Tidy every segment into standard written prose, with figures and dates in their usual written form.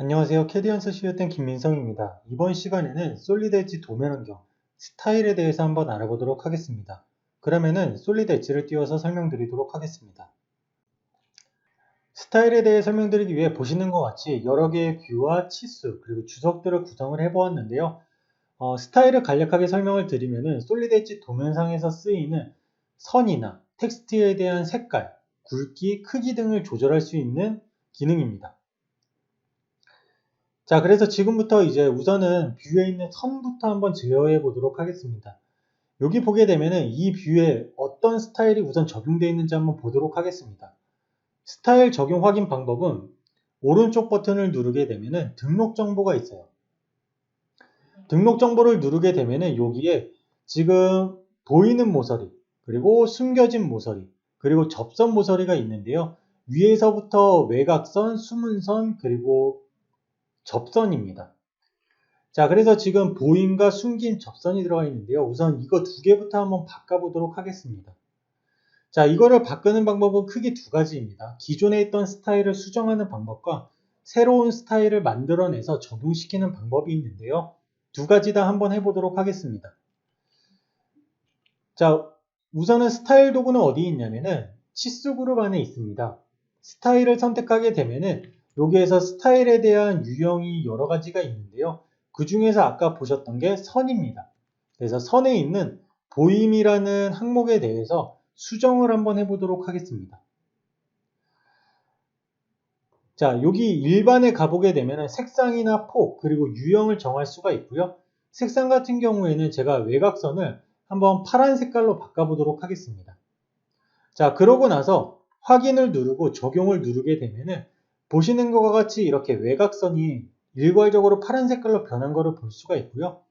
안녕하세요. 캐디언스 시어텐 김민성입니다. 이번 시간에는 솔리드 엣지 도면 환경, 스타일에 대해서 한번 알아보도록 하겠습니다. 그러면은 솔리드 엣지를 띄워서 설명드리도록 하겠습니다. 스타일에 대해 설명드리기 위해 보시는 것 같이 여러 개의 뷰와 치수 그리고 주석들을 구성을 해보았는데요. 스타일을 간략하게 설명을 드리면은 솔리드 엣지 도면상에서 쓰이는 선이나 텍스트에 대한 색깔, 굵기, 크기 등을 조절할 수 있는 기능입니다. 자, 그래서 지금부터 이제 우선은 뷰에 있는 선부터 한번 제어해 보도록 하겠습니다. 여기 보게 되면은 이 뷰에 어떤 스타일이 우선 적용되어 있는지 한번 보도록 하겠습니다. 스타일 적용 확인 방법은 오른쪽 버튼을 누르게 되면은 등록 정보가 있어요. 등록 정보를 누르게 되면은 여기에 지금 보이는 모서리, 그리고 숨겨진 모서리, 그리고 접선 모서리가 있는데요. 위에서부터 외곽선, 숨은선, 그리고 접선입니다. 자, 그래서 지금 보임과 숨긴 접선이 들어가 있는데요. 우선 이거 두 개부터 한번 바꿔보도록 하겠습니다. 자, 이거를 바꾸는 방법은 크게 두 가지입니다. 기존에 있던 스타일을 수정하는 방법과 새로운 스타일을 만들어내서 적용시키는 방법이 있는데요. 두 가지 다 한번 해보도록 하겠습니다. 자, 우선은 스타일 도구는 어디 있냐면은 치수 그룹 안에 있습니다. 스타일을 선택하게 되면은 여기에서 스타일에 대한 유형이 여러 가지가 있는데요. 그 중에서 아까 보셨던 게 선입니다. 그래서 선에 있는 보임이라는 항목에 대해서 수정을 한번 해보도록 하겠습니다. 자, 여기 일반에 가보게 되면 색상이나 폭 그리고 유형을 정할 수가 있고요. 색상 같은 경우에는 제가 외곽선을 한번 파란 색깔로 바꿔보도록 하겠습니다. 자, 그러고 나서 확인을 누르고 적용을 누르게 되면은 보시는 것과 같이 이렇게 외곽선이 일괄적으로 파란 색깔로 변한 것을 볼 수가 있고요.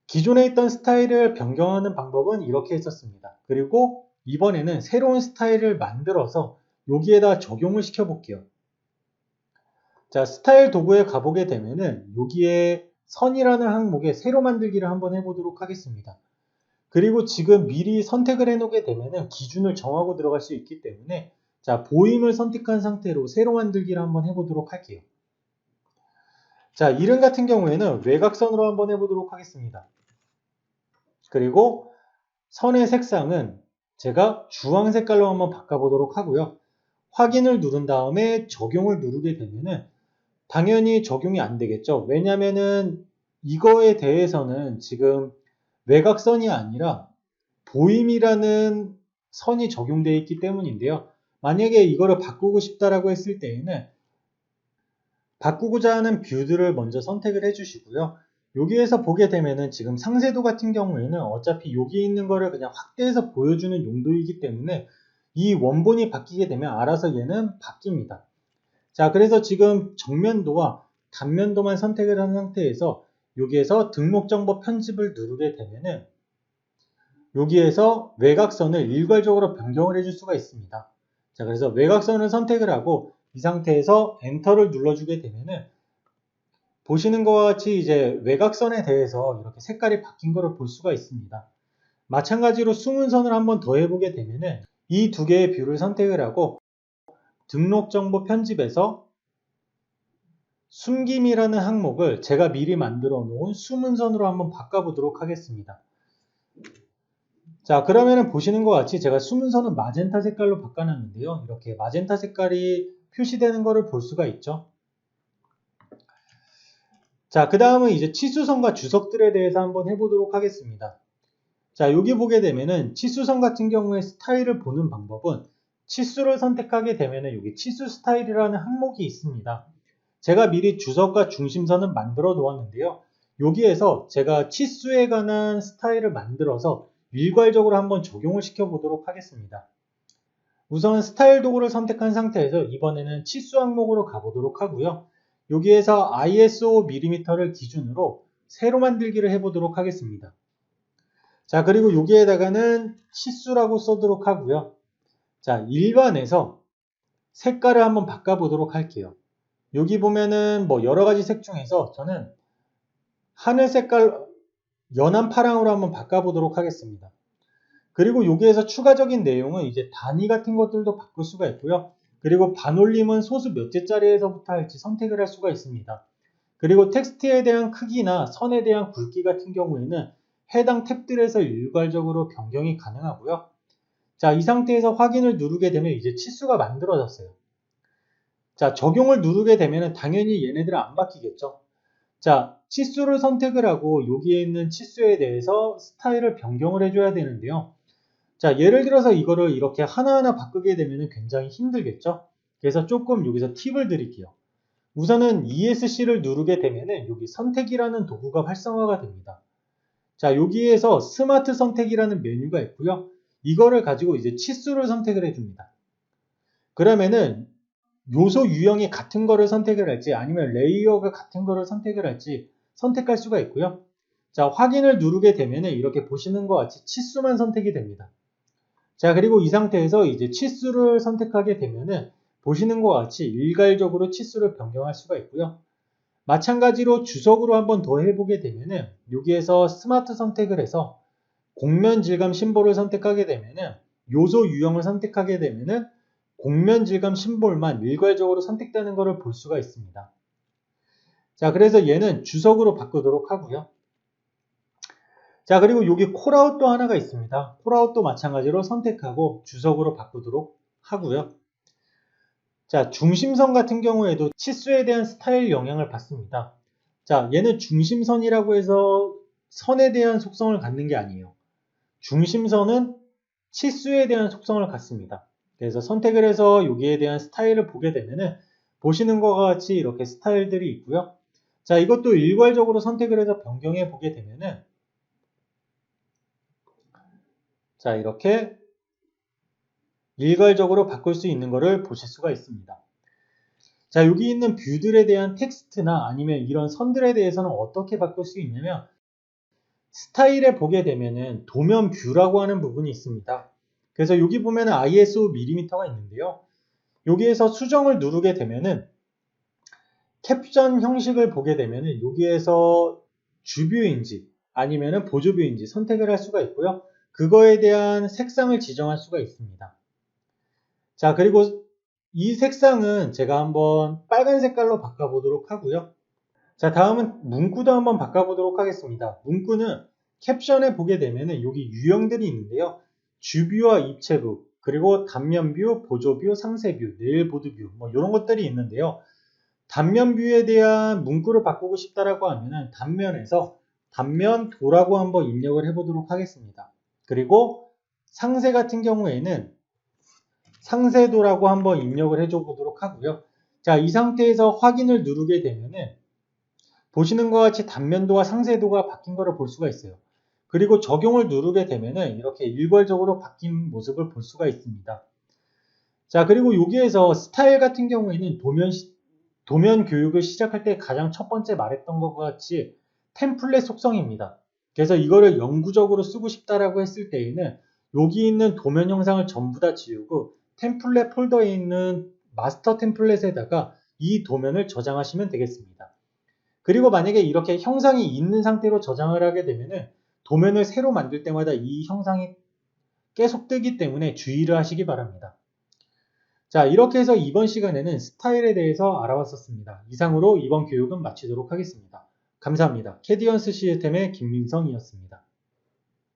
기존에 있던 스타일을 변경하는 방법은 이렇게 했었습니다. 그리고 이번에는 새로운 스타일을 만들어서 여기에다 적용을 시켜 볼게요. 자, 스타일 도구에 가보게 되면은 여기에 선이라는 항목에 새로 만들기를 한번 해보도록 하겠습니다. 그리고 지금 미리 선택을 해놓게 되면은 기준을 정하고 들어갈 수 있기 때문에 자, 보임을 선택한 상태로 새로 만들기를 한번 해보도록 할게요. 자, 이름 같은 경우에는 외곽선으로 한번 해보도록 하겠습니다. 그리고 선의 색상은 제가 주황 색깔로 한번 바꿔보도록 하고요. 확인을 누른 다음에 적용을 누르게 되면은 당연히 적용이 안 되겠죠. 왜냐면은 이거에 대해서는 지금 외곽선이 아니라 보임이라는 선이 적용되어 있기 때문인데요. 만약에 이거를 바꾸고 싶다라고 했을 때에는 바꾸고자 하는 뷰들을 먼저 선택을 해주시고요. 여기에서 보게 되면은 지금 상세도 같은 경우에는 어차피 여기 있는 거를 그냥 확대해서 보여주는 용도이기 때문에 이 원본이 바뀌게 되면 알아서 얘는 바뀝니다. 자, 그래서 지금 정면도와 단면도만 선택을 한 상태에서 여기에서 등록 정보 편집을 누르게 되면은 여기에서 외곽선을 일괄적으로 변경을 해줄 수가 있습니다. 자, 그래서 외곽선을 선택을 하고 이 상태에서 엔터를 눌러주게 되면은 보시는 것과 같이 이제 외곽선에 대해서 이렇게 색깔이 바뀐 것을 볼 수가 있습니다. 마찬가지로 숨은 선을 한번 더 해보게 되면은 이 두 개의 뷰를 선택을 하고 등록 정보 편집에서 숨김이라는 항목을 제가 미리 만들어 놓은 숨은 선으로 한번 바꿔보도록 하겠습니다. 자, 그러면은 보시는 것 같이 제가 숨은 선은 마젠타 색깔로 바꿔놨는데요. 이렇게 마젠타 색깔이 표시되는 것을 볼 수가 있죠. 자, 그 다음은 이제 치수선과 주석들에 대해서 한번 해보도록 하겠습니다. 자, 여기 보게 되면은 치수선 같은 경우에 스타일을 보는 방법은 치수를 선택하게 되면은 여기 치수 스타일이라는 항목이 있습니다. 제가 미리 주석과 중심선은 만들어 놓았는데요. 여기에서 제가 치수에 관한 스타일을 만들어서 일괄적으로 한번 적용을 시켜 보도록 하겠습니다. 우선 스타일 도구를 선택한 상태에서 이번에는 치수 항목으로 가보도록 하고요. 여기에서 ISO mm를 기준으로 새로 만들기를 해보도록 하겠습니다. 자, 그리고 여기에다가는 치수라고 써도록 하고요. 자, 일반에서 색깔을 한번 바꿔보도록 할게요. 여기 보면은 뭐 여러 가지 색 중에서 저는 하늘 색깔 연한 파랑으로 한번 바꿔보도록 하겠습니다. 그리고 여기에서 추가적인 내용은 이제 단위 같은 것들도 바꿀 수가 있고요. 그리고 반올림은 소수 몇 개짜리에서부터 할지 선택을 할 수가 있습니다. 그리고 텍스트에 대한 크기나 선에 대한 굵기 같은 경우에는 해당 탭들에서 일괄적으로 변경이 가능하고요. 자, 이 상태에서 확인을 누르게 되면 이제 치수가 만들어졌어요. 자, 적용을 누르게 되면 당연히 얘네들은 안 바뀌겠죠. 자, 치수를 선택을 하고 여기에 있는 치수에 대해서 스타일을 변경을 해줘야 되는데요. 자, 예를 들어서 이거를 이렇게 하나하나 바꾸게 되면 굉장히 힘들겠죠. 그래서 조금 여기서 팁을 드릴게요. 우선은 ESC를 누르게 되면 여기 선택이라는 도구가 활성화가 됩니다. 자, 여기에서 스마트 선택이라는 메뉴가 있고요. 이거를 가지고 이제 치수를 선택을 해줍니다. 그러면은 요소 유형이 같은 거를 선택을 할지 아니면 레이어가 같은 거를 선택을 할지 선택할 수가 있고요. 자, 확인을 누르게 되면 이렇게 보시는 것 같이 치수만 선택이 됩니다. 자, 그리고 이 상태에서 이제 치수를 선택하게 되면은 보시는 것 같이 일괄적으로 치수를 변경할 수가 있고요. 마찬가지로 주석으로 한번 더 해보게 되면은 여기에서 스마트 선택을 해서 곡면 질감 심볼을 선택하게 되면은 요소 유형을 선택하게 되면은 곡면 질감 심볼만 일괄적으로 선택되는 것을 볼 수가 있습니다. 자, 그래서 얘는 주석으로 바꾸도록 하고요. 자, 그리고 여기 콜아웃도 하나가 있습니다. 콜아웃도 마찬가지로 선택하고 주석으로 바꾸도록 하고요. 자, 중심선 같은 경우에도 치수에 대한 스타일 영향을 받습니다. 자, 얘는 중심선이라고 해서 선에 대한 속성을 갖는 게 아니에요. 중심선은 치수에 대한 속성을 갖습니다. 그래서 선택을 해서 여기에 대한 스타일을 보게 되면은 보시는 것과 같이 이렇게 스타일들이 있고요. 자, 이것도 일괄적으로 선택을 해서 변경해 보게 되면은 자, 이렇게 일괄적으로 바꿀 수 있는 것을 보실 수가 있습니다. 자, 여기 있는 뷰들에 대한 텍스트나 아니면 이런 선들에 대해서는 어떻게 바꿀 수 있냐면 스타일에 보게 되면은 도면 뷰라고 하는 부분이 있습니다. 그래서 여기 보면은 ISO 밀리미터가 있는데요. 여기에서 수정을 누르게 되면은 캡션 형식을 보게 되면은 여기에서 주뷰인지 아니면은 보조뷰인지 선택을 할 수가 있고요. 그거에 대한 색상을 지정할 수가 있습니다. 자, 그리고 이 색상은 제가 한번 빨간 색깔로 바꿔보도록 하고요. 자, 다음은 문구도 한번 바꿔보도록 하겠습니다. 문구는 캡션에 보게 되면은 여기 유형들이 있는데요. 주뷰와 입체뷰, 그리고 단면뷰, 보조뷰, 상세뷰, 네일보드뷰 뭐 이런 것들이 있는데요. 단면뷰에 대한 문구를 바꾸고 싶다라고 하면은 단면에서 단면도라고 한번 입력을 해보도록 하겠습니다. 그리고 상세 같은 경우에는 상세도라고 한번 입력을 해줘 보도록 하고요. 자, 이 상태에서 확인을 누르게 되면은 보시는 것 같이 단면도와 상세도가 바뀐 것을 볼 수가 있어요. 그리고 적용을 누르게 되면은 이렇게 일괄적으로 바뀐 모습을 볼 수가 있습니다. 자, 그리고 여기에서 스타일 같은 경우에는 도면 교육을 시작할 때 가장 첫 번째 말했던 것과 같이 템플릿 속성입니다. 그래서 이거를 영구적으로 쓰고 싶다라고 했을 때에는 여기 있는 도면 형상을 전부 다 지우고 템플릿 폴더에 있는 마스터 템플릿에다가 이 도면을 저장하시면 되겠습니다. 그리고 만약에 이렇게 형상이 있는 상태로 저장을 하게 되면은 도면을 새로 만들 때마다 이 형상이 계속 뜨기 때문에 주의를 하시기 바랍니다. 자, 이렇게 해서 이번 시간에는 스타일에 대해서 알아봤었습니다. 이상으로 이번 교육은 마치도록 하겠습니다. 감사합니다. 캐디언스 시스템의 김민성이었습니다.